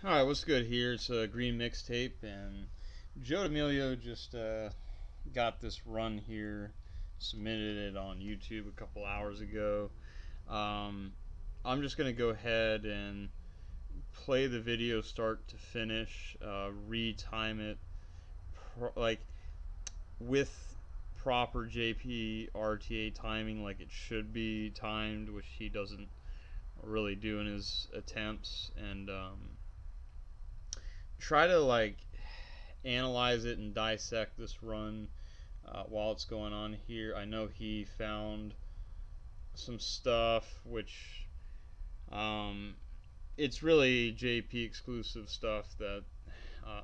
Alright, what's good here? It's a GreenMixTape, and JoeDamillio just got this run here, submitted it on YouTube a couple hours ago. I'm just going to go ahead and play the video start to finish, retime it, like with proper JP RTA timing like it should be timed, which he doesn't really do in his attempts, and try to like analyze it and dissect this run while it's going on here. I know he found some stuff which it's really JP exclusive stuff that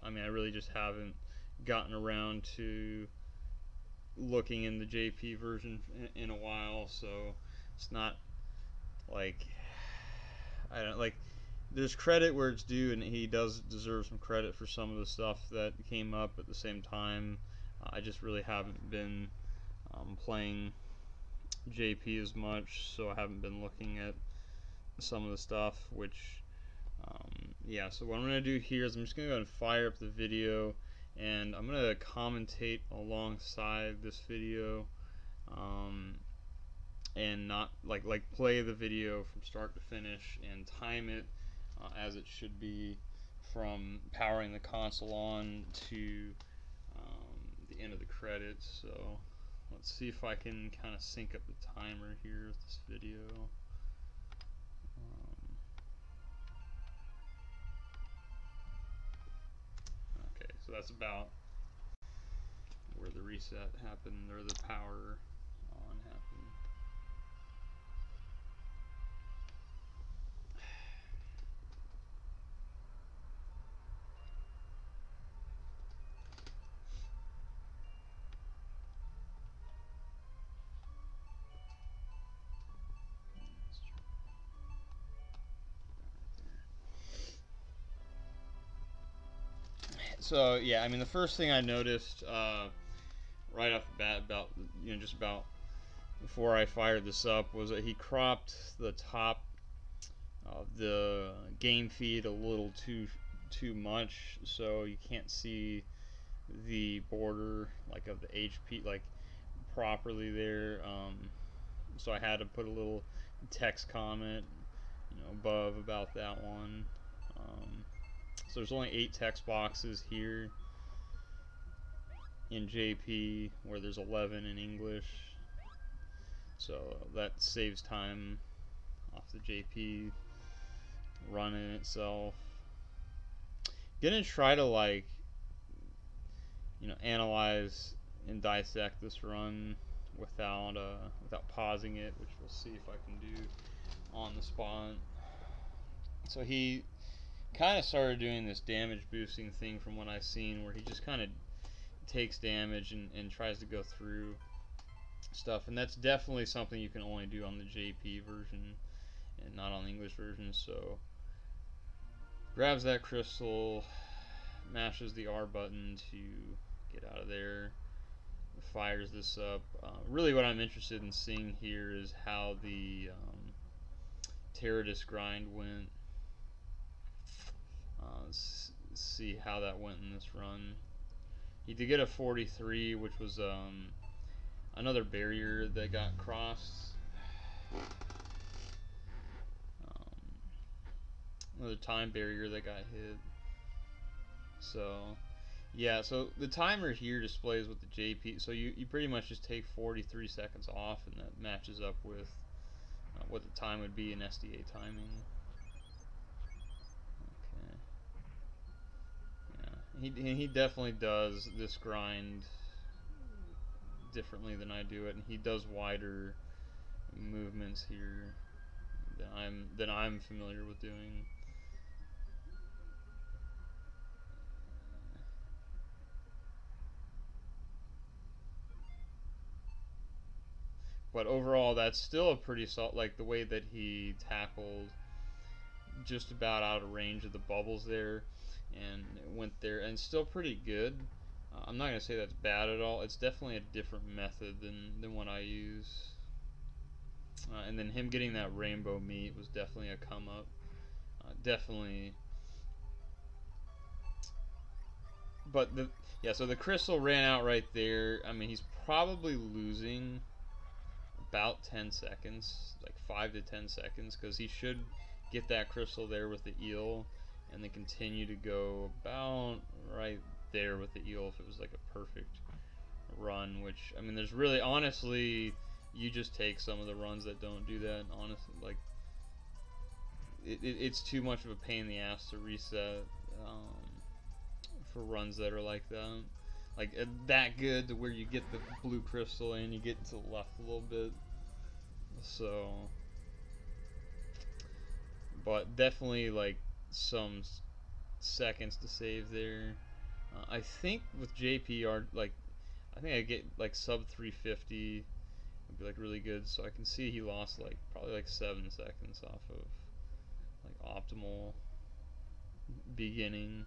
I really just haven't gotten around to looking in the JP version in a while, so it's not like I don't like there's credit where it's due, and he does deserve some credit for some of the stuff that came up. At the same time, I just really haven't been playing JP as much, so I haven't been looking at some of the stuff, which yeah, so what I'm going to do here is I'm just going to go and fire up the video, and I'm going to commentate alongside this video, and not like play the video from start to finish and time it as it should be from powering the console on to the end of the credits. So let's see if I can kind of sync up the timer here with this video. Okay, so that's about where the reset happened, or the power on happened. So yeah, the first thing I noticed right off the bat, about just about before I fired this up, was that he cropped the top of the game feed a little too much, so you can't see the border like of the HP like properly there. So I had to put a little text comment above about that one. So there's only 8 text boxes here in JP, where there's 11 in English, so that saves time off the JP running itself. Gonna try to analyze and dissect this run without pausing it, which we'll see if I can do on the spot. So he kind of started doing this damage boosting thing from what I've seen, where he just kind of takes damage and tries to go through stuff, and that's definitely something you can only do on the JP version and not on the English version. So grabs that crystal, mashes the R button to get out of there, fires this up. Really what I'm interested in seeing here is how the Teradus grind went. Let's see how that went in this run. He did get a 43, which was another barrier that got crossed. Another time barrier that got hit. So yeah, so the timer here displays with the JP, so you pretty much just take 43 seconds off, and that matches up with what the time would be in SDA timing. He definitely does this grind differently than I do it, and he does wider movements here than I'm familiar with doing. But overall, that's still a pretty solid, like the way that he tackled just about out of range of the bubbles there, and it went there, and still pretty good. I'm not going to say that's bad at all. It's definitely a different method than what I use. And then him getting that rainbow meat was definitely a come up. Definitely but yeah, so the crystal ran out right there. I mean, he's probably losing about 10 seconds, like 5 to 10 seconds, because he should get that crystal there with the eel and then continue to go about right there with the eel if it was like a perfect run, which, I mean, there's really, honestly, you just take some of the runs that don't do that, honestly, like, it's too much of a pain in the ass to reset for runs that are like that. Like, that good to where you get the blue crystal and you get to the left a little bit. So, but definitely, like, some seconds to save there. I think with JPR, like, I think I get, like, sub 350 would be, like, really good. So I can see he lost, like, probably, like, 7 seconds off of, like, optimal beginning.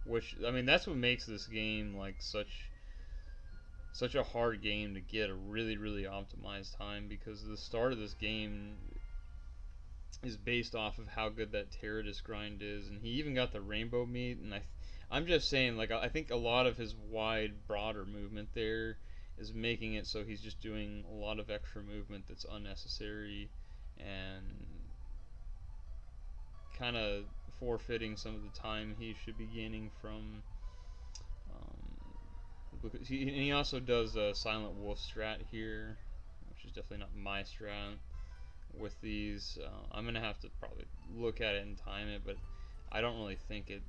Which, I mean, that's what makes this game, like, such a hard game to get a really, really optimized time, because the start of this game is based off of how good that Terradus grind is, and he even got the rainbow meat, and I'm just saying, like, I think a lot of his wide, broader movement there is making it so he's just doing a lot of extra movement that's unnecessary, and kind of forfeiting some of the time he should be gaining from. He also does a Silent Wolf strat here, which is definitely not my strat. With these, I'm gonna have to probably look at it and time it, but I don't really think it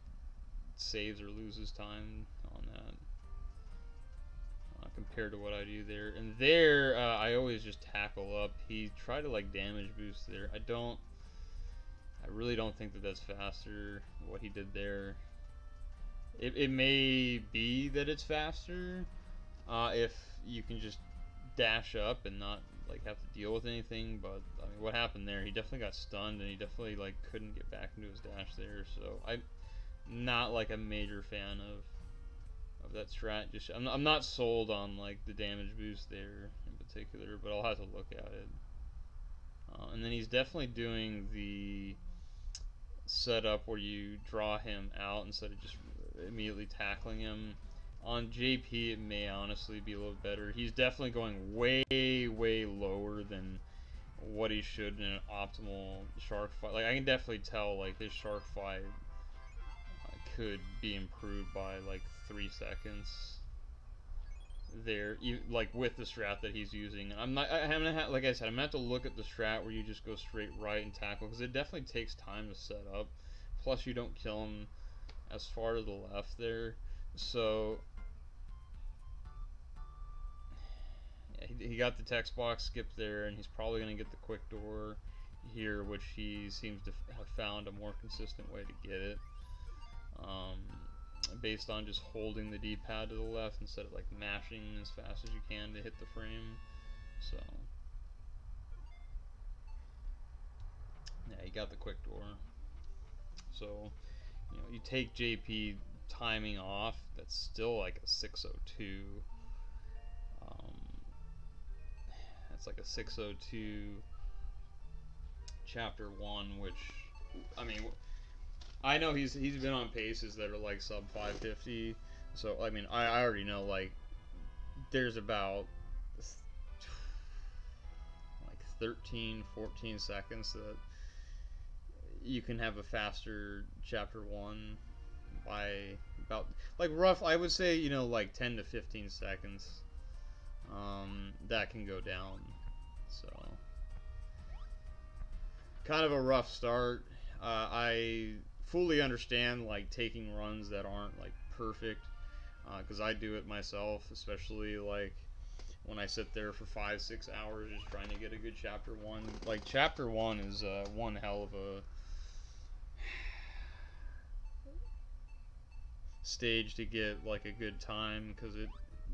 saves or loses time on that compared to what I do there. And there, I always just tackle up. He tried to, like, damage boost there. I really don't think that that's faster, what he did there. It may be that it's faster if you can just dash up and not, like, have to deal with anything, but I mean, what happened there, he definitely got stunned and he definitely, like, couldn't get back into his dash there, so I'm not, like, a major fan of that strat. Just I'm not sold on, like, the damage boost there in particular, but I'll have to look at it. And then he's definitely doing the setup where you draw him out instead of just immediately tackling him. On JP, it may honestly be a little better. He's definitely going way, way lower than what he should in an optimal shark fight. Like, I can definitely tell, like, his shark fight could be improved by, like, 3 seconds there, like, with the strat that he's using. I'm gonna like I said, I'm gonna have to look at the strat where you just go straight right and tackle, because it definitely takes time to set up. Plus, you don't kill him as far to the left there, so yeah, he got the text box skip there, and he's probably gonna get the quick door here, which he seems to have found a more consistent way to get it. Based on just holding the D-pad to the left instead of, like, mashing as fast as you can to hit the frame. So yeah, he got the quick door. So, you know, you take JP timing off, that's still like a 602. That's like a 602 chapter 1, which, I mean, I know he's been on paces that are like sub 550, so I mean, I already know, like, there's about like 13, 14 seconds that you can have a faster chapter 1 by about, like, rough, I would say, you know, like 10 to 15 seconds. That can go down, so kind of a rough start. I fully understand, like, taking runs that aren't, like, perfect, because I do it myself, especially, like, when I sit there for 5-6 hours just trying to get a good chapter 1. Like, chapter 1 is one hell of a stage to get, like, a good time, because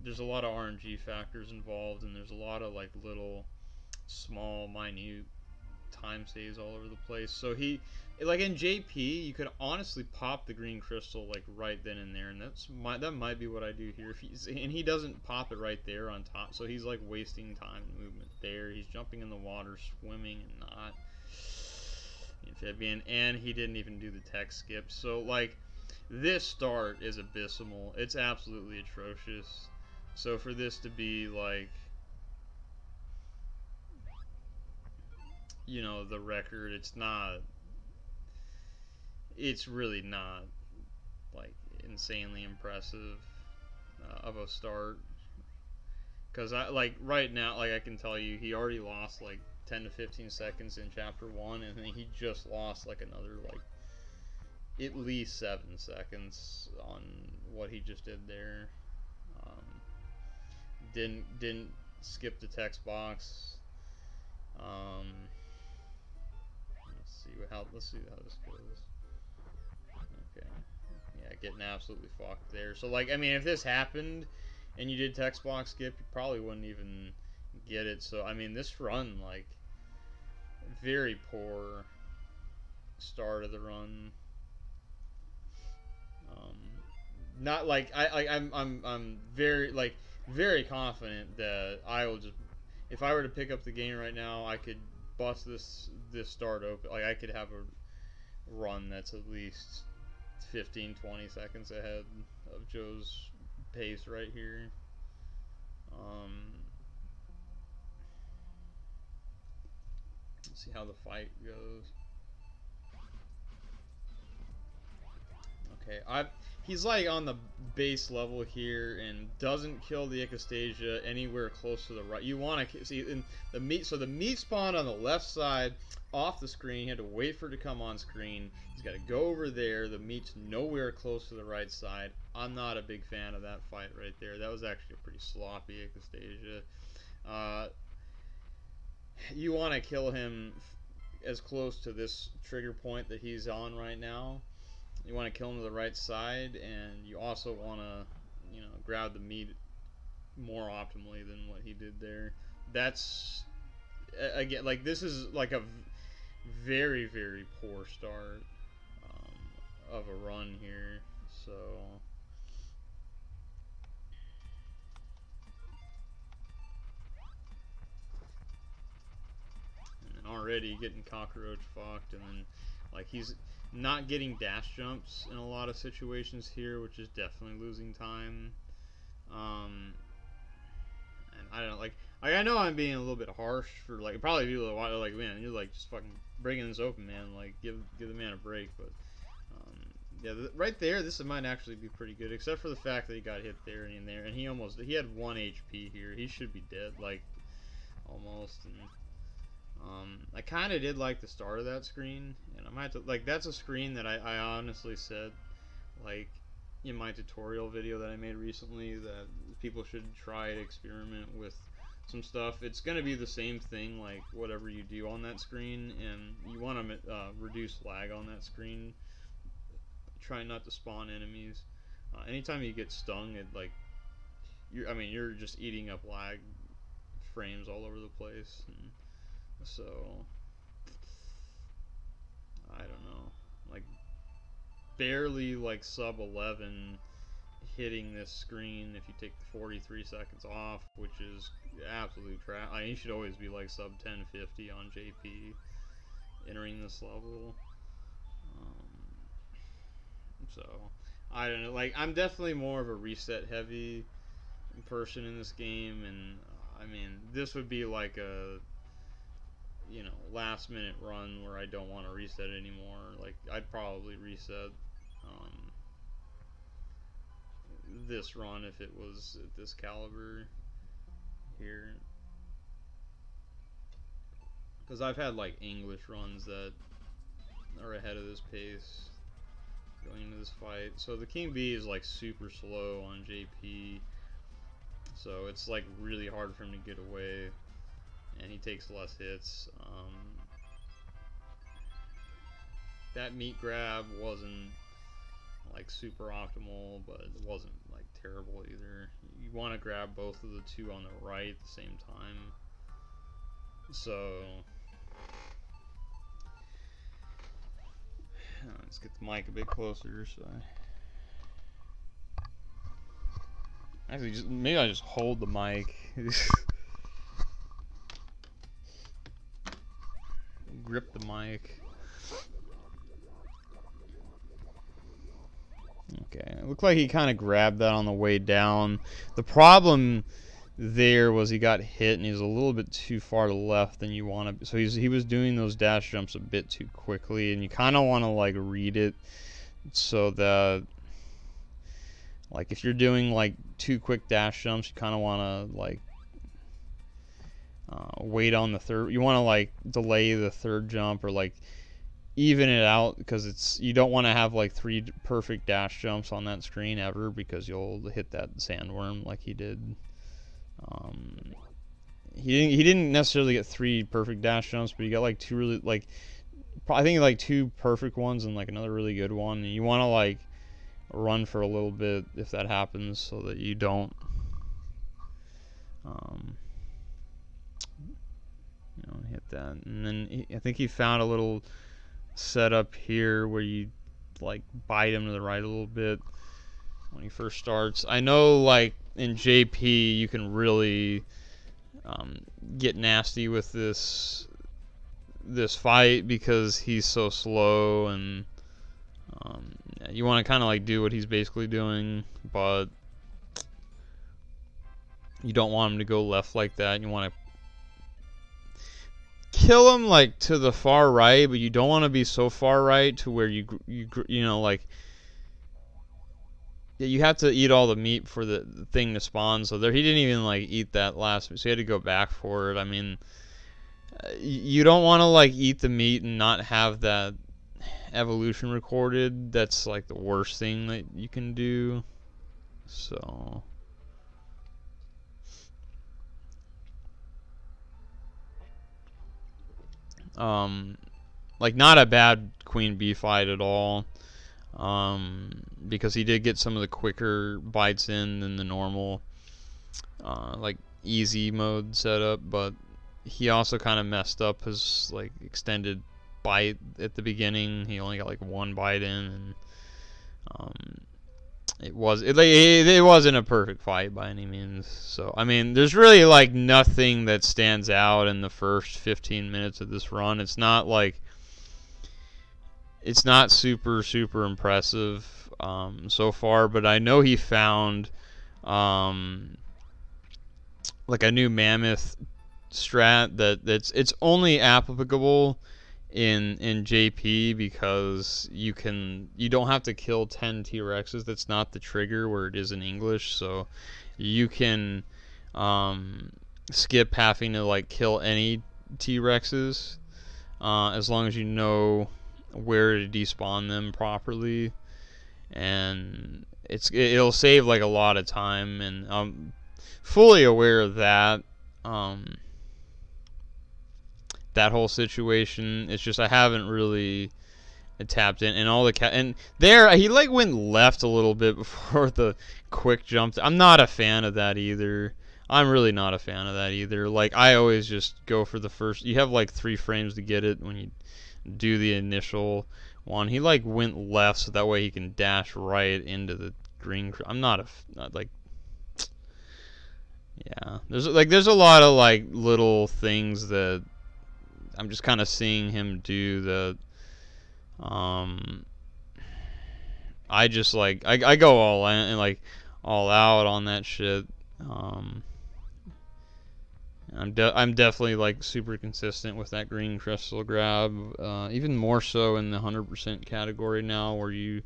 there's a lot of RNG factors involved, and there's a lot of, like, little small minute time saves all over the place. So he, like, in JP, you could honestly pop the green crystal, like, right then and there, and that might be what I do here. And he doesn't pop it right there on top, so he's, like, wasting time and movement there. He's jumping in the water, swimming, and not amphibian, and he didn't even do the tech skip. So, like, this start is abysmal. It's absolutely atrocious. So for this to be like, you know, the record, it's not. It's really not like insanely impressive of a start. Because I like right now, like I can tell you, he already lost like 10 to 15 seconds in chapter 1, and then he just lost like another like at least 7 seconds on what he just did there. Didn't skip the text box. Let's see how this goes. Okay, yeah, getting absolutely fucked there. So like, I mean, if this happened and you did text box skip, you probably wouldn't even get it. So I mean, this run, like, very poor start of the run. Not like I'm very confident that I will just, if I were to pick up the game right now, I could bust this start open. Like I could have a run that's at least 15-20 seconds ahead of Joe's pace right here. Let's see how the fight goes. Okay, he's like on the base level here and doesn't kill the Ichthyostasia anywhere close to the right. You want to see in the meat. So the meat spawned on the left side off the screen. You had to wait for it to come on screen. He's got to go over there. The meat's nowhere close to the right side. I'm not a big fan of that fight right there. That was actually a pretty sloppy Ichthyostasia. You want to kill him as close to this trigger point that he's on right now. You want to kill him to the right side, and you also want to, you know, grab the meat more optimally than what he did there. That's, again, like, this is like a very, very poor start of a run here. So, and already getting cockroach fucked, and then, like, he's not getting dash jumps in a lot of situations here, which is definitely losing time. And I don't know, like I know I'm being a little bit harsh for like probably people that like, man, you're like just fucking breaking this open, man. Like give the man a break, but yeah, right there, this might actually be pretty good, except for the fact that he got hit there and in there, and he had 1 HP here. He should be dead, like almost. And I kind of did like the start of that screen, and I might have to, like, that's a screen that I honestly said, like, in my tutorial video that I made recently, that people should try to experiment with some stuff. It's going to be the same thing, like, whatever you do on that screen, and you want to reduce lag on that screen. Try not to spawn enemies. Anytime you get stung, it, like, you're just eating up lag frames all over the place, and so I don't know, like barely like sub 11 hitting this screen if you take the 43 seconds off, which is absolute trash. I mean, you should always be like sub 1050 on JP entering this level. So I don't know, like I'm definitely more of a reset heavy person in this game, and I mean this would be like a, you know, last minute run where I don't want to reset anymore. Like I'd probably reset this run if it was at this caliber here, because I've had like English runs that are ahead of this pace going into this fight. So the King Bee is like super slow on JP, so it's like really hard for him to get away, and he takes less hits. That meat grab wasn't like super optimal, but it wasn't like terrible either. You want to grab both of the two on the right at the same time. So let's get the mic a bit closer. So actually, maybe I just hold the mic. Grip the mic. Okay, it looked like he kind of grabbed that on the way down. The problem there was he got hit and he was a little bit too far to the left than you want to. So he was doing those dash jumps a bit too quickly, and you kind of want to like read it so that like if you're doing like 2 quick dash jumps, you kind of want to like wait on the third. You want to like delay the third jump or like even it out, because you don't want to have like 3 perfect dash jumps on that screen ever, because you'll hit that sandworm like he did. He didn't necessarily get 3 perfect dash jumps, but he got like 2 really like I think like 2 perfect ones and like another really good one. And you want to like run for a little bit if that happens, so that you don't hit that. And then I think he found a little setup here where you like bite him to the right a little bit when he first starts. I know like in JP you can really get nasty with this fight because he's so slow, and you want to kind of like do what he's basically doing, but you don't want him to go left like that. You want to kill him like to the far right, but you don't want to be so far right to where you know like you have to eat all the meat for the thing to spawn. So there, he didn't even like eat that last, so he had to go back for it. I mean, you don't want to like eat the meat and not have that evolution recorded. That's like the worst thing that you can do. So like not a bad queen bee fight at all, because he did get some of the quicker bites in than the normal like easy mode setup, but he also kind of messed up his like extended bite at the beginning. He only got like 1 bite in, and it wasn't a perfect fight by any means. So I mean, there's really like nothing that stands out in the first 15 minutes of this run. It's not super impressive so far, but I know he found like a new mammoth strat it's only applicable in JP, because you don't have to kill 10 T-Rexes. That's not the trigger where it is in English, so you can skip having to like kill any T-Rexes as long as you know where to despawn them properly, and it'll save like a lot of time, and I'm fully aware of that. That whole situation. It's just I haven't really tapped in, and all the and there he like went left a little bit before the quick jump. I'm not a fan of that either. I'm really not a fan of that either. Like I always just go for the first. You have like 3 frames to get it when you do the initial one. He like went left so that way he can dash right into the green. I'm not like. Yeah, there's a lot of like little things that I'm just kind of seeing him do that. I just like I go all in and like all out on that shit. I'm definitely like super consistent with that green crystal grab, even more so in the 100% category now, where you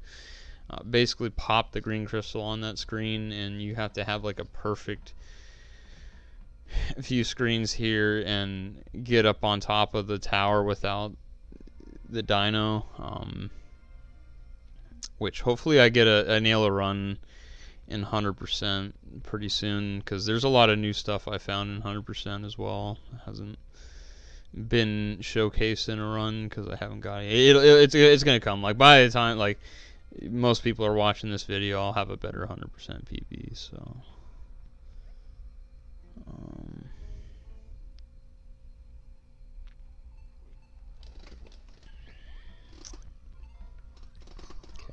basically pop the green crystal on that screen, and you have to have like a perfect few screens here and get up on top of the tower without the dino, which hopefully I get a nail a run in 100% pretty soon, because there's a lot of new stuff I found in 100% as well. It hasn't been showcased in a run because I haven't got it. It's gonna come. Like by the time like most people are watching this video, I'll have a better 100% PP. So.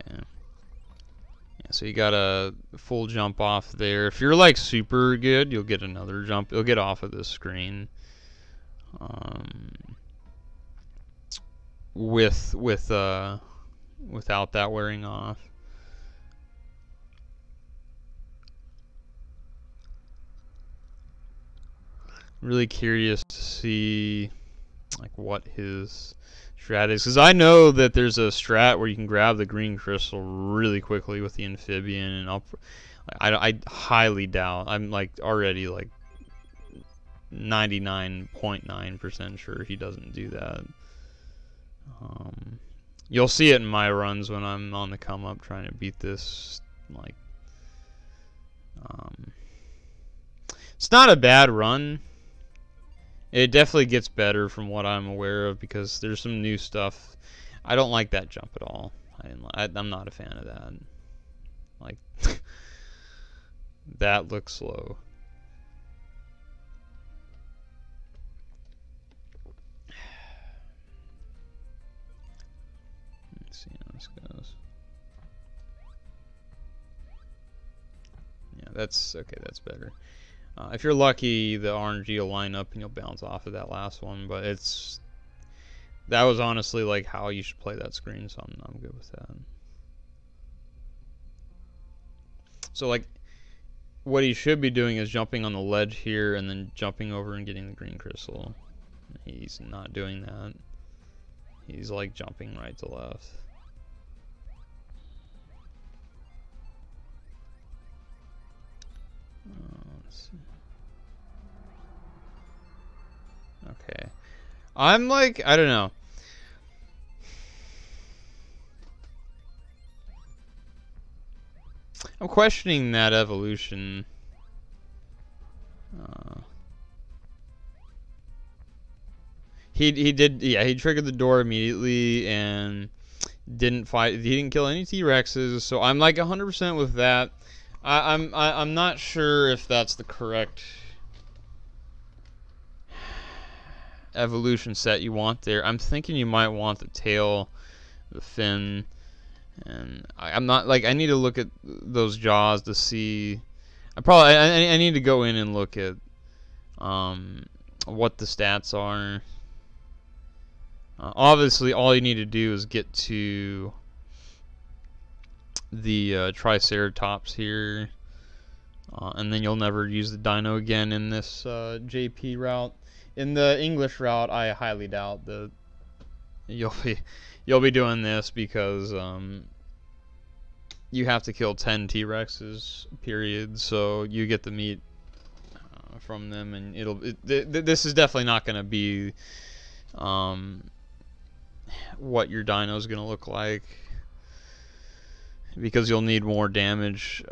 Okay. Yeah, so you got a full jump off there. If you're like super good, you'll get another jump. You'll get off of this screen. Without that wearing off. really curious to see like what his strat is, because I know that there's a strat where you can grab the green crystal really quickly with the amphibian, and I highly doubt, I'm like already like 99.9% sure he doesn't do that. You'll see it in my runs when I'm on the come up trying to beat this. Like, it's not a bad run. It definitely gets better from what I'm aware of, because there's some new stuff. I don't like that jump at all. I'm not a fan of that. Like, that looks slow. Let's see how this goes. Yeah, that's okay. That's better. If you're lucky, the RNG will line up and you'll bounce off of that last one. But that was honestly like how you should play that screen, so I'm good with that. So like, what he should be doing is jumping on the ledge here and then jumping over and getting the green crystal. He's not doing that. He's like jumping right to left. Let's see. Okay. I'm like, I don't know. I'm questioning that evolution. He did, yeah, he triggered the door immediately and didn't fight. He didn't kill any T-Rexes, so I'm like 100% with that. I'm not sure if that's the correct evolution set you want there. I'm thinking you might want the tail, the fin, and I'm not like, I need to look at those jaws to see. I need to go in and look at what the stats are. Obviously, all you need to do is get to the Triceratops here, and then you'll never use the dino again in this JP route. In the English route, I highly doubt that you'll be doing this, because you have to kill 10 T-Rexes, period. So you get the meat from them, and this is definitely not going to be what your dino is going to look like, because you'll need more damage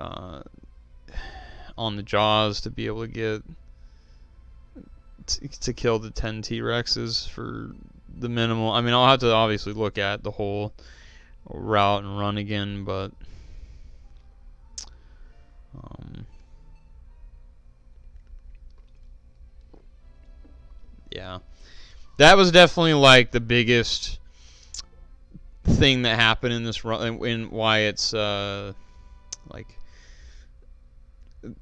on the jaws to be able to get to kill the 10 T-Rexes for the minimal. I mean, I'll have to obviously look at the whole route and run again, but yeah, that was definitely like the biggest thing that happened in this run, and why it's like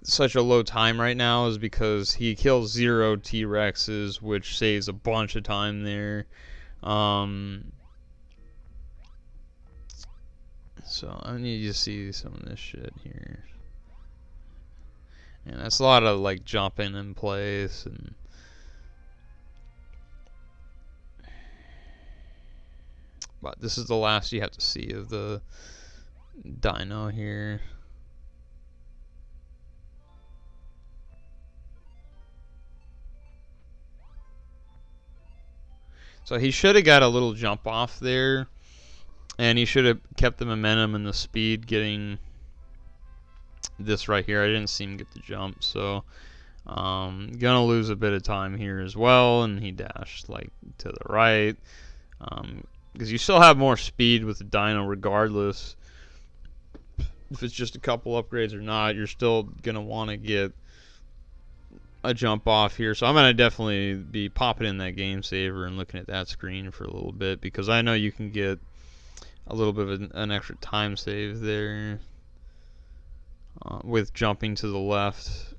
such a low time right now, is because he kills 0 T-Rexes, which saves a bunch of time there. So I need to see some of this shit here, and that's a lot of like jumping in place, and but this is the last you have to see of the dino here. So he should have got a little jump off there, and he should have kept the momentum and the speed getting this right here. I didn't see him get the jump, so gonna lose a bit of time here as well. And he dashed like to the right, because you still have more speed with the dino regardless. If it's just a couple upgrades or not, you're still gonna want to get a jump off here. So I'm gonna definitely be popping in that game saver and looking at that screen for a little bit, because I know you can get a little bit of an extra time save there with jumping to the left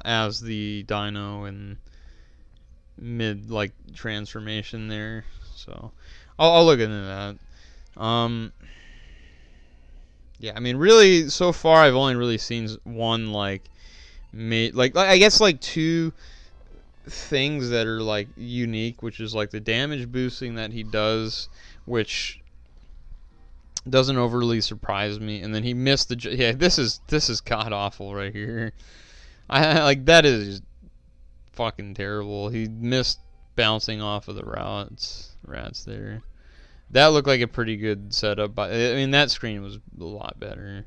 as the dino and mid like transformation there. So I'll look into that. Yeah, I mean, really, so far I've only really seen one like like I guess like two things that are like unique, which is like the damage boosting that he does, which doesn't overly surprise me, and then he missed the yeah. This is god awful right here. I like that is fucking terrible. He missed bouncing off of the rats there. That looked like a pretty good setup, but I mean that screen was a lot better.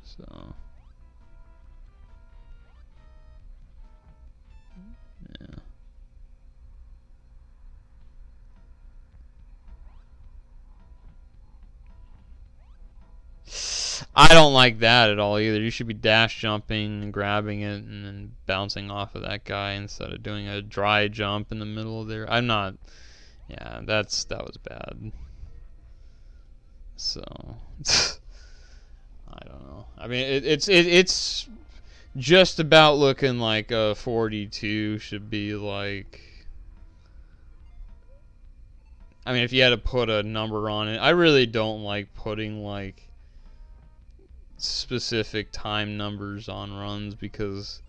So yeah. I don't like that at all either. You should be dash jumping and grabbing it and then bouncing off of that guy instead of doing a dry jump in the middle there. I'm not. Yeah, that was bad. So I don't know. I mean, it's just about looking like a 42 should be like. I mean, if you had to put a number on it, I really don't like putting like specific time numbers on runs because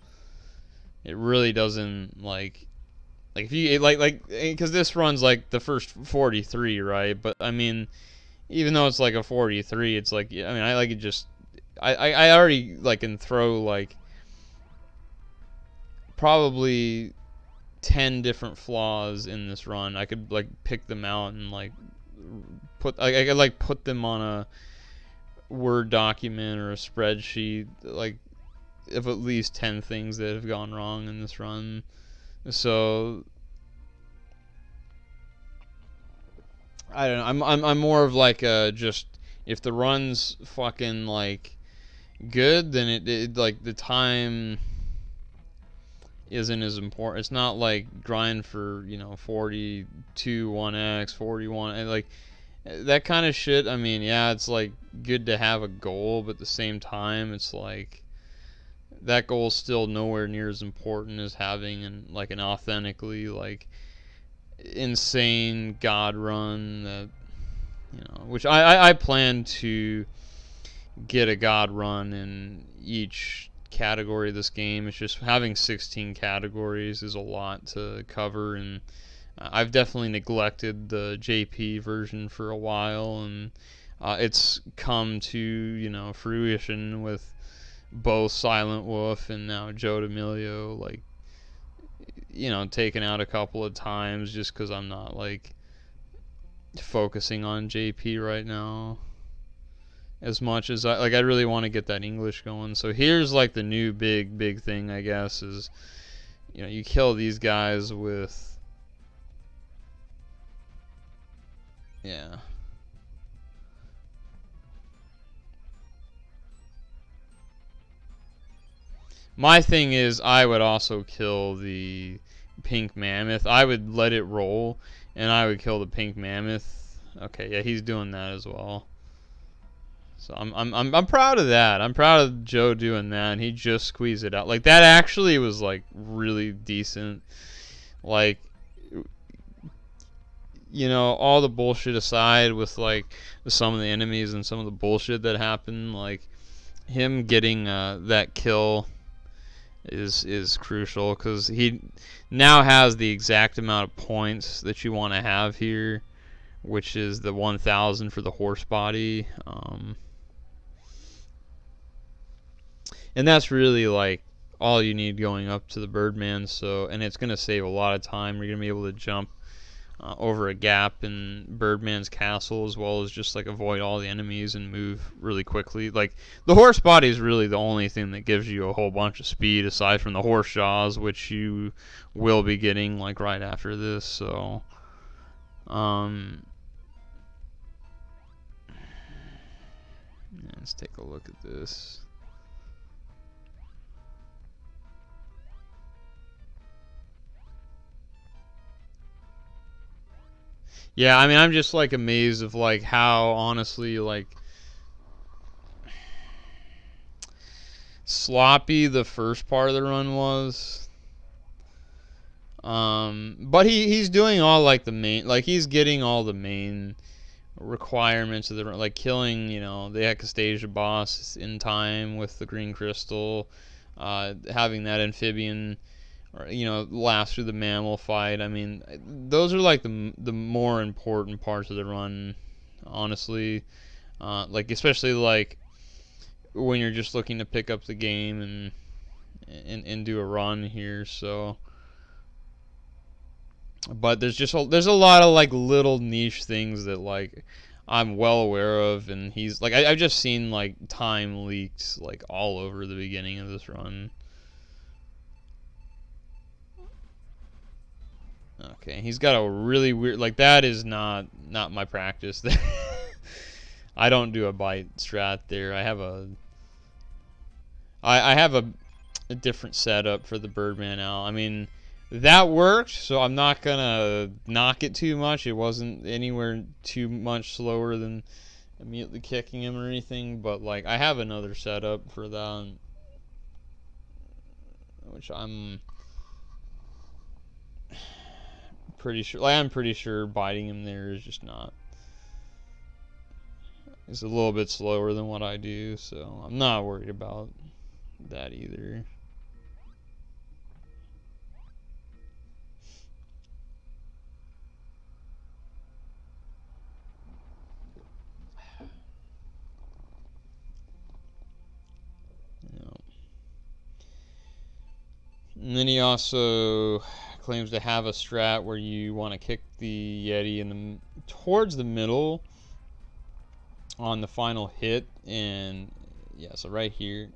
it really doesn't like if you like because this run's like the first 43, right? But I mean, even though it's like a 43, it's like, I mean, I like it just I already like can throw like probably 10 different flaws in this run. I could like pick them out and like I could like put them on a Word document or a spreadsheet, like of at least 10 things that have gone wrong in this run. So I don't know. I'm more of like just if the run's fucking like good, then it like the time isn't as important. It's not like grind for 42 1x 41 and like that kind of shit. I mean, yeah, it's like good to have a goal, but at the same time, it's like that goal's still nowhere near as important as having an authentically like insane god run that which I plan to get a god run in each category of this game. It's just having 16 categories is a lot to cover, and I've definitely neglected the JP version for a while, and it's come to fruition with both Silent Wolf and now JoeDamillio, like taken out a couple of times just because I'm not like focusing on JP right now as much as I really want to get that English going. So here's like the new big thing, I guess, is you kill these guys with my thing is I would also kill the pink mammoth. I would let it roll and I would kill the pink mammoth. Okay, yeah, he's doing that as well. So I'm proud of that. I'm proud of Joe doing that, and he just squeezed it out. Like that actually was like really decent. Like all the bullshit aside with like some of the enemies and some of the bullshit that happened, like him getting that kill is crucial because he now has the exact amount of points that you want to have here, which is the 1,000 for the horse body. And that's really like all you need going up to the Birdman. So, and it's gonna save a lot of time. You're gonna be able to jump over a gap in Birdman's castle, as well as just like avoid all the enemies and move really quickly. Like the horse body is really the only thing that gives you a whole bunch of speed aside from the horse jaws, which you will be getting like right after this. So let's take a look at this. Yeah, I mean, I'm just like amazed of like how honestly like sloppy the first part of the run was. But he's doing all like the main, like he's getting all the main requirements of the run, like killing, you know, the Ecastasia boss in time with the green crystal, having that amphibian, or, you know, last through the mammal fight. I mean, those are like the more important parts of the run, honestly. Like especially like when you're just looking to pick up the game and do a run here. So, but there's a lot of like little niche things that like I'm well aware of, and he's like I've just seen like time leaks like all over the beginning of this run. Okay, he's got a really weird, like, that is not my practice. I don't do a bite strat there. I have a different setup for the Birdman Owl. I mean, that worked, so I'm not gonna knock it too much. It wasn't anywhere too much slower than immediately kicking him or anything, but like I have another setup for that, which I'm pretty sure, like, I'm pretty sure biting him there is just not. It's a little bit slower than what I do, so I'm not worried about that either. And then he also claims to have a strat where you want to kick the Yeti in towards the middle on the final hit, and yeah, so right here.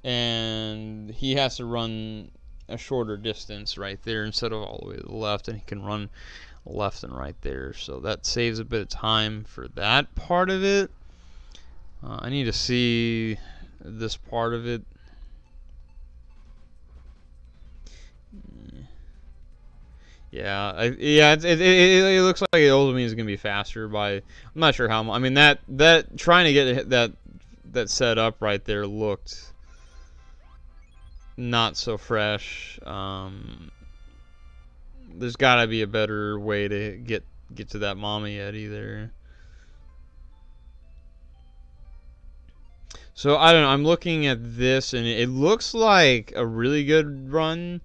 And he has to run a shorter distance right there instead of all the way to the left, and he can run left and right there, so that saves a bit of time for that part of it. I need to see this part of it. Yeah, it looks like it ultimately is gonna be faster by, I'm not sure how much. I mean, that trying to get that set up right there looked not so fresh. There's got to be a better way to get to that Mama Yeti there. So I don't know. I'm looking at this, and it looks like a really good run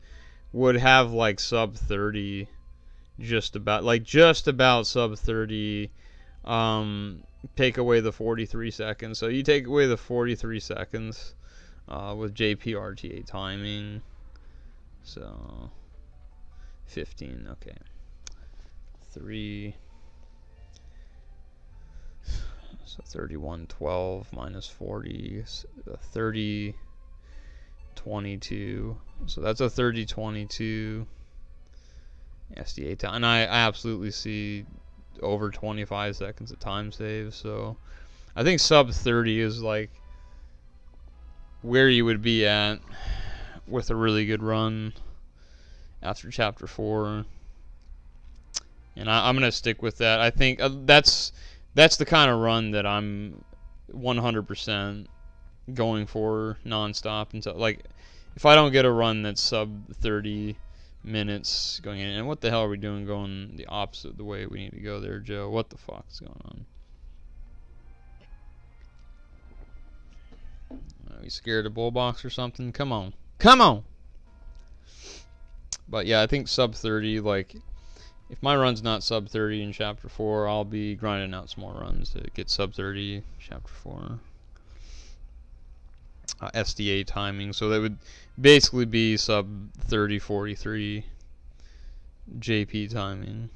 would have like sub 30, just about sub 30. Take away the 43 seconds. So you take away the 43 seconds with JPRTA timing. So 15. Okay. 3. So 31:12 minus 40, 30:22. So that's a 30:22 SDA time, and I absolutely see over 25 seconds of time save. So I think sub 30 is like where you would be at with a really good run after chapter 4, and I'm gonna stick with that. I think that's the kind of run that I'm 100% going for nonstop until, like, if I don't get a run that's sub 30 minutes going in. And what the hell are we doing going the opposite of the way we need to go there, Joe? What the fuck is going on? Are we scared of bull box or something? Come on. Come on! But yeah, I think sub 30, like, if my run's not sub 30 in chapter 4, I'll be grinding out some more runs to get sub 30 chapter 4. SDA timing, so that would basically be sub 30:43 JP timing.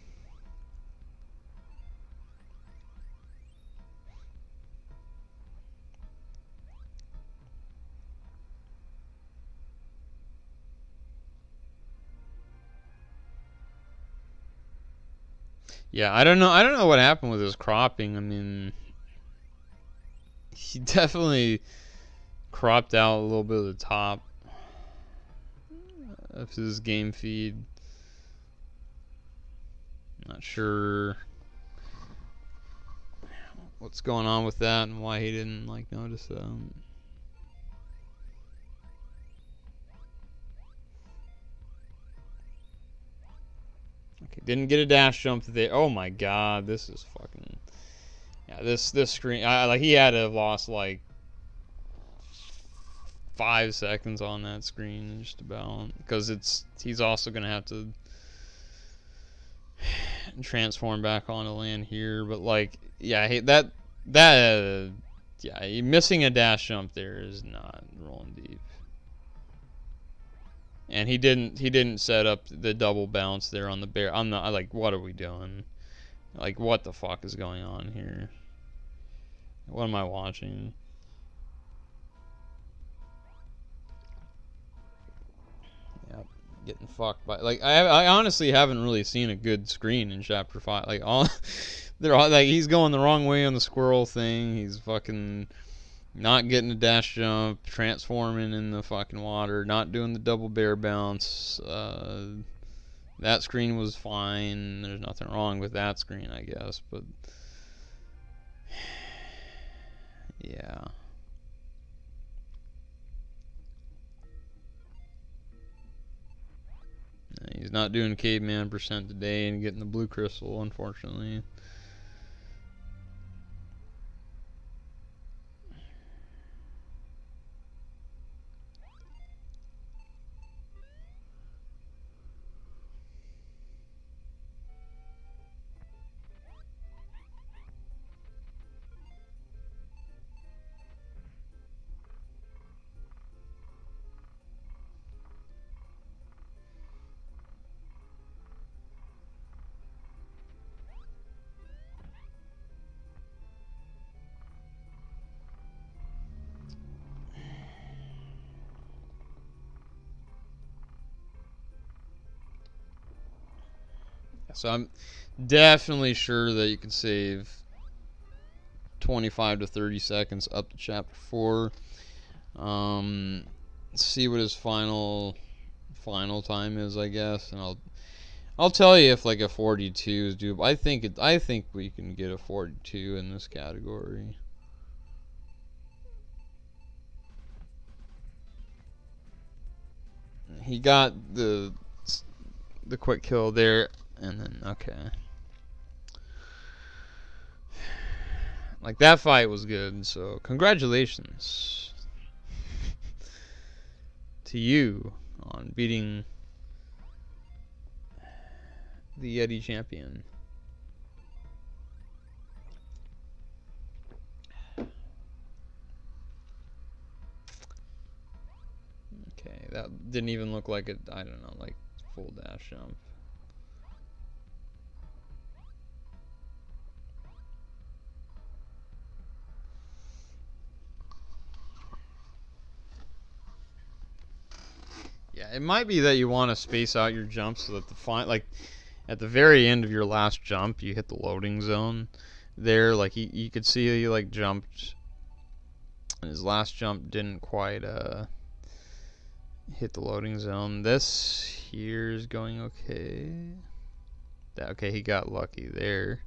Yeah, I don't know what happened with his cropping. I mean, he definitely cropped out a little bit of the top of his game feed. Not sure what's going on with that and why he didn't like notice that. Didn't get a dash jump there. Oh my god, this is fucking... Yeah, this screen... like, he had to have lost, like, 5 seconds on that screen, just about. Because he's also going to have to transform back onto land here. But, like, yeah, yeah, missing a dash jump there is not rolling deep. And he didn't set up the double bounce there on the bear. I'm not, like, what are we doing? Like, what the fuck is going on here? What am I watching? Yep, getting fucked by, like, I honestly haven't really seen a good screen in Chapter 5. Like, they're all, like, he's going the wrong way on the squirrel thing. He's fucking not getting a dash jump, transforming in the fucking water, not doing the double bear bounce. That screen was fine. There's nothing wrong with that screen, I guess, but yeah. He's not doing caveman percent today and getting the blue crystal, unfortunately. So I'm definitely sure that you can save 25 to 30 seconds up to Chapter 4. See what his final time is, I guess, and I'll tell you if like a 42 is doable. I think we can get a 42 in this category. He got the quick kill there. And then, okay. Like, that fight was good, so congratulations to you on beating the Yeti champion. Okay, that didn't even look like it, I don't know, like full dash jump. Yeah, it might be that you want to space out your jumps so that like at the very end of your last jump, you hit the loading zone. There, like you could see he like jumped, and his last jump didn't quite hit the loading zone. This here's going okay. Okay, he got lucky there.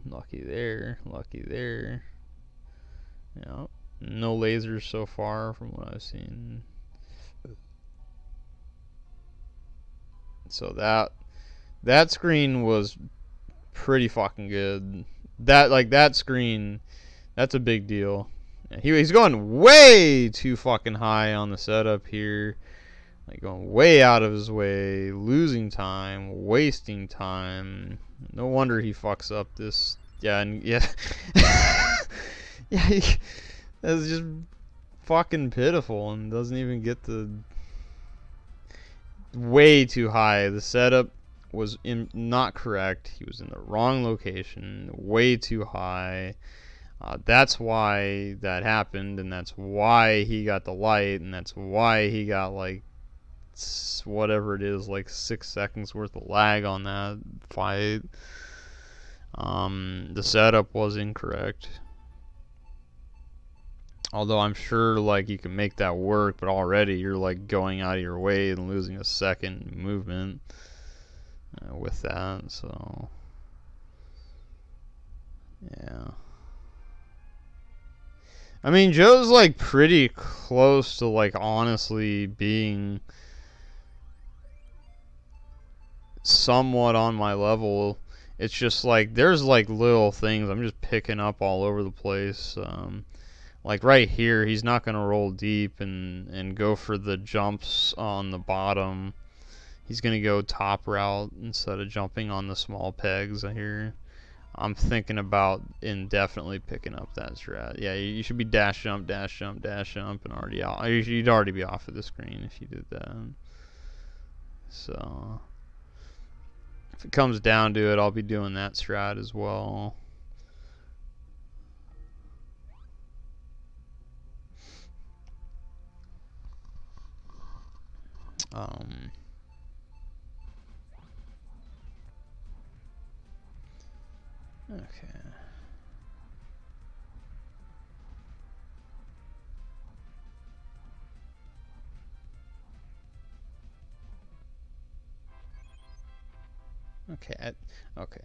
Lucky there. Lucky there. Yeah, no lasers so far from what I've seen. So that screen was pretty fucking good. That screen, that's a big deal. Yeah, he's going way too fucking high on the setup here. Like going way out of his way, losing time, wasting time. No wonder he fucks up this. Yeah, and yeah. Yeah, that's just fucking pitiful and doesn't even get the... Way too high. The setup was not correct. He was in the wrong location. Way too high. That's why that happened, and that's why he got the light, and that's why he got like whatever it is, like 6 seconds worth of lag on that fight. The setup was incorrect. Although I'm sure like you can make that work, but already you're like going out of your way and losing a second movement with that. So yeah. I mean, Joe's like pretty close to like honestly being somewhat on my level. It's just like there's like little things I'm just picking up all over the place. Like right here, he's not gonna roll deep and go for the jumps on the bottom. He's gonna go top route instead of jumping on the small pegs here. I'm thinking about indefinitely picking up that strat. Yeah, you should be dash jump, dash jump, dash jump, and already out. You'd already be off of the screen if you did that. So if it comes down to it, I'll be doing that strat as well. Okay. Okay. Okay.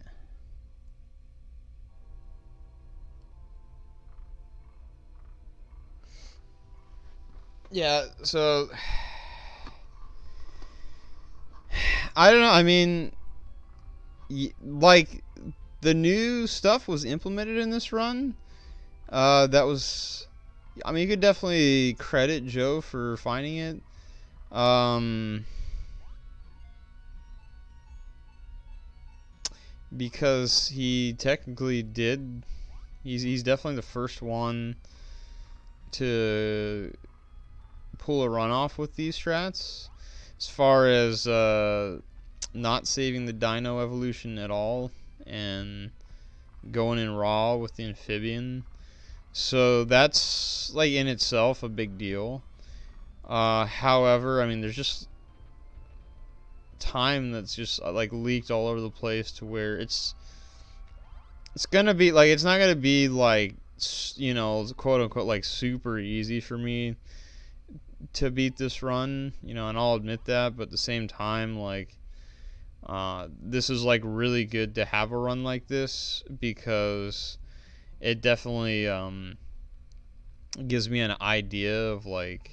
Yeah, so I don't know. I mean, like the new stuff was implemented in this run. That was, I mean, you could definitely credit Joe for finding it. Because he technically did. He's definitely the first one to pull a runoff with these strats. As far as not saving the dino evolution at all and going in raw with the amphibian. So that's like in itself a big deal. However, I mean, there's just time that's just like leaked all over the place to where it's gonna be like, it's not gonna be like, you know, quote unquote like super easy for me to beat this run, you know, and I'll admit that, but at the same time, like, this is like really good to have a run like this because it definitely gives me an idea of like,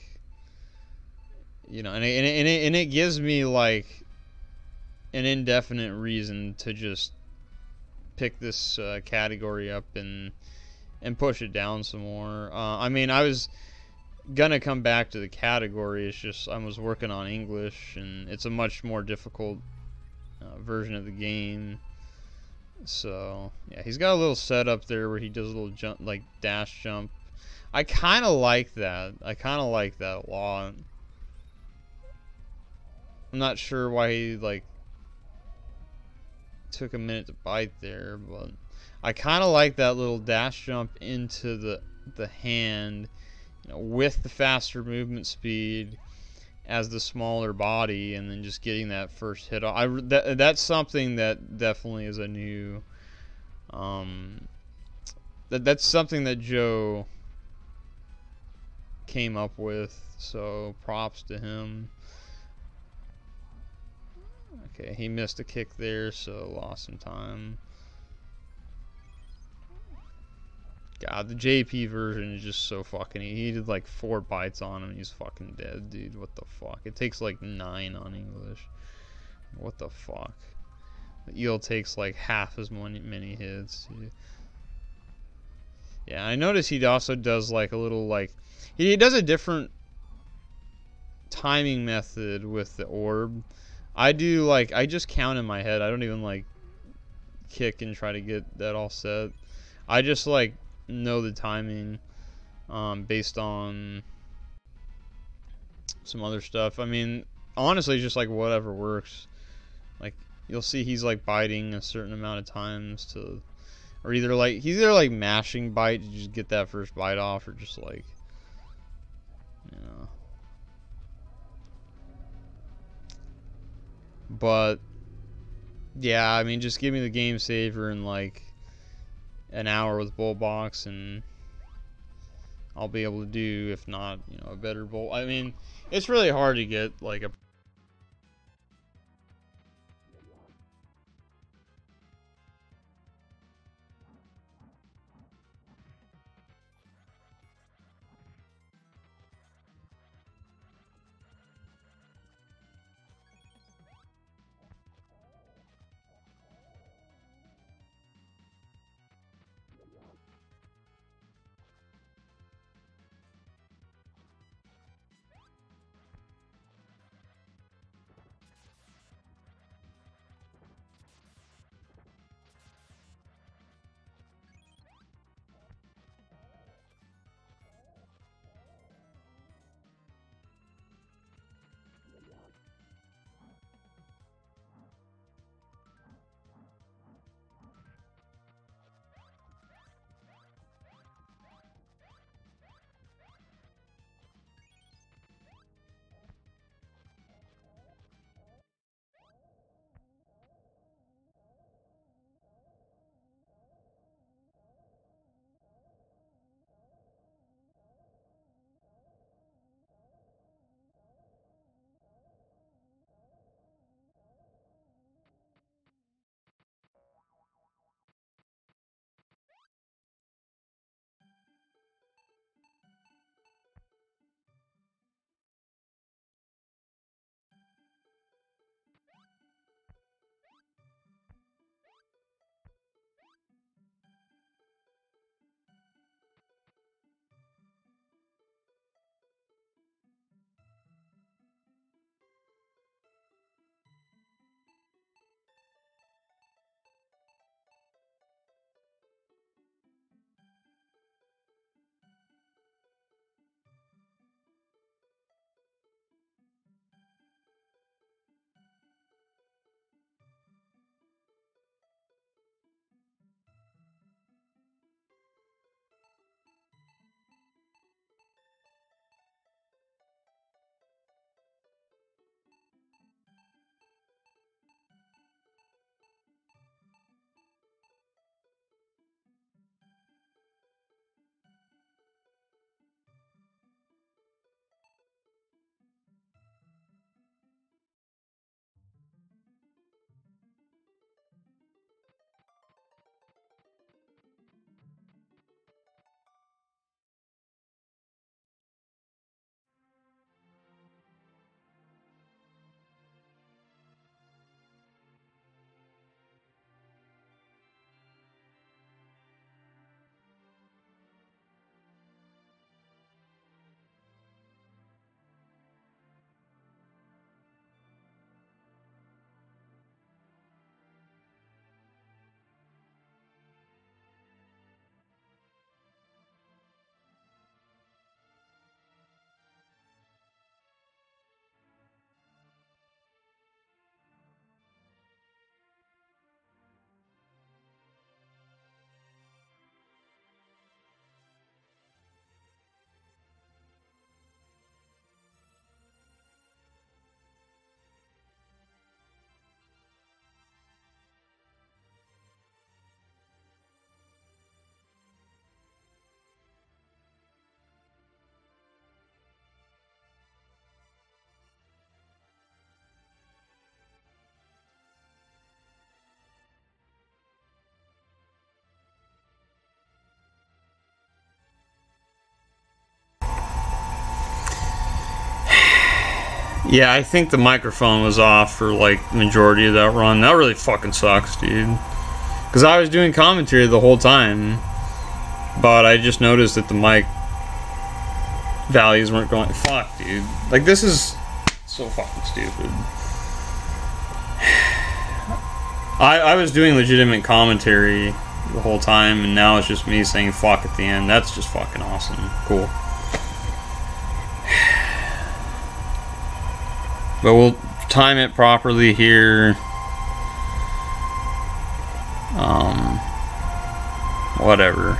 you know, and it gives me like an indefinite reason to just pick this category up and push it down some more. I mean, I was gonna come back to the category. It's just I was working on English, and it's a much more difficult version of the game. So yeah, he's got a little setup there where he does a little jump, like dash jump. I kind of like that. I kind of like that a lot. I'm not sure why he like took a minute to bite there, but I kind of like that little dash jump into the hand, you know, with the faster movement speed as the smaller body, and then just getting that first hit. That's something that definitely is a new. That's something that Joe came up with. So props to him. Okay, he missed a kick there, so lost some time. God, the JP version is just so fucking. He did like 4 bites on him, and he's fucking dead, dude. What the fuck? It takes like 9 on English. What the fuck? The eel takes like half as many hits, dude. Yeah, I noticed he also does like a little like he does a different timing method with the orb. I do like I just count in my head. I don't even like kick and try to get that all set. I just like know the timing based on some other stuff. I mean, honestly, just like whatever works. Like you'll see he's like biting a certain amount of times to, or either like he's either like mashing bite to just get that first bite off, or just like, you know. But yeah, I mean, just give me the game saver in like an hour with bull box, and I'll be able to do, if not, you know, a better bull. I mean, it's really hard to get like a Yeah, I think the microphone was off for like the majority of that run. That really fucking sucks, dude. Because I was doing commentary the whole time, but I just noticed that the mic values weren't going. Fuck, dude. Like, this is so fucking stupid. I was doing legitimate commentary the whole time, and now it's just me saying fuck at the end. That's just fucking awesome. Cool. But we'll time it properly here. Whatever.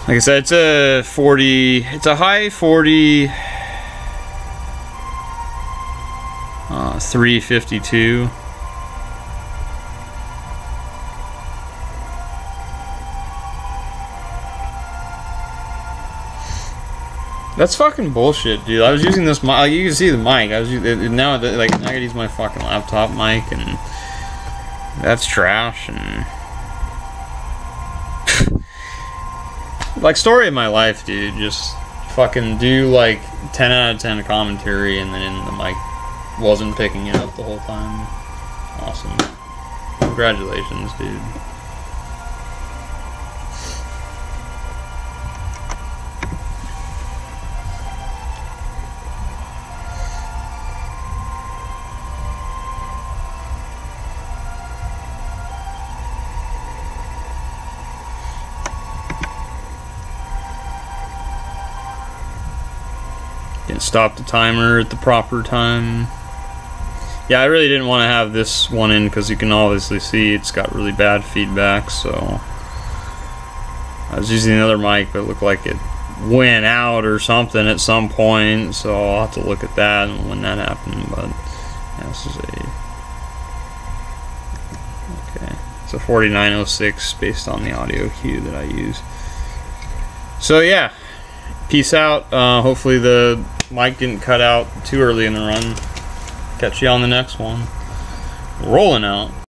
Like I said, it's a 40, it's a high 40, 352. That's fucking bullshit, dude. I was using this mic. You can see the mic. I was now like I gotta use my fucking laptop mic, and that's trash. And like, story of my life, dude. Just fucking do like 10 out of 10 commentary, and then the mic wasn't picking it up the whole time. Awesome. Congratulations, dude. Didn't stop the timer at the proper time. Yeah, I really didn't want to have this one in because you can obviously see it's got really bad feedback, so I was using another mic, but it looked like it went out or something at some point, so I'll have to look at that and when that happened. But yeah, this is it's a 4906 based on the audio cue that I use. So yeah, peace out. Hopefully the mic didn't cut out too early in the run. Catch you on the next one. Rolling out.